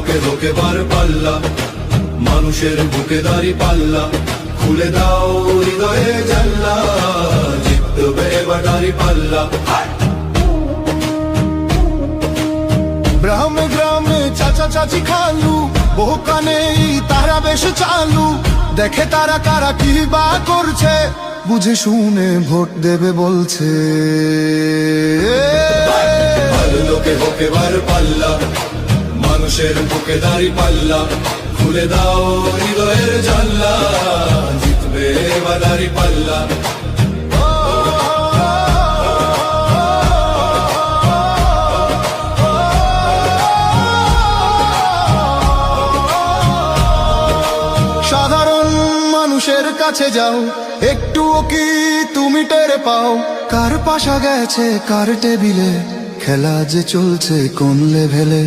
লোকে লোকে বার পাল্লা, মানুষের বুকে দাড়ি পাল্লা, খুলে দাও হৃদয়ে জানলা, জিতবে এবার দাড়ি পাল্লা। গ্রামে গ্রামে চাচা চাচি খালু, বহু কানে তারা বেশ চালু, দেখে তারা কারা কি বা করছে, বুঝে শুনে ভোট দেবে বলছে। ভালো লোকে হোক এবার পাল্লা, মানুষের বুকে দাড়ি পাল্লা, খুলে দাও হৃদয়ের জানলা, জিতবে এবার দাড়ি পাল্লা। সাধারণ মানুষের কাছে যাও, একটুও কি তুমি টের পাও, কার পাশা গেছে কার টেবিলে, খেলা যে চলছে কোন লেভেলে।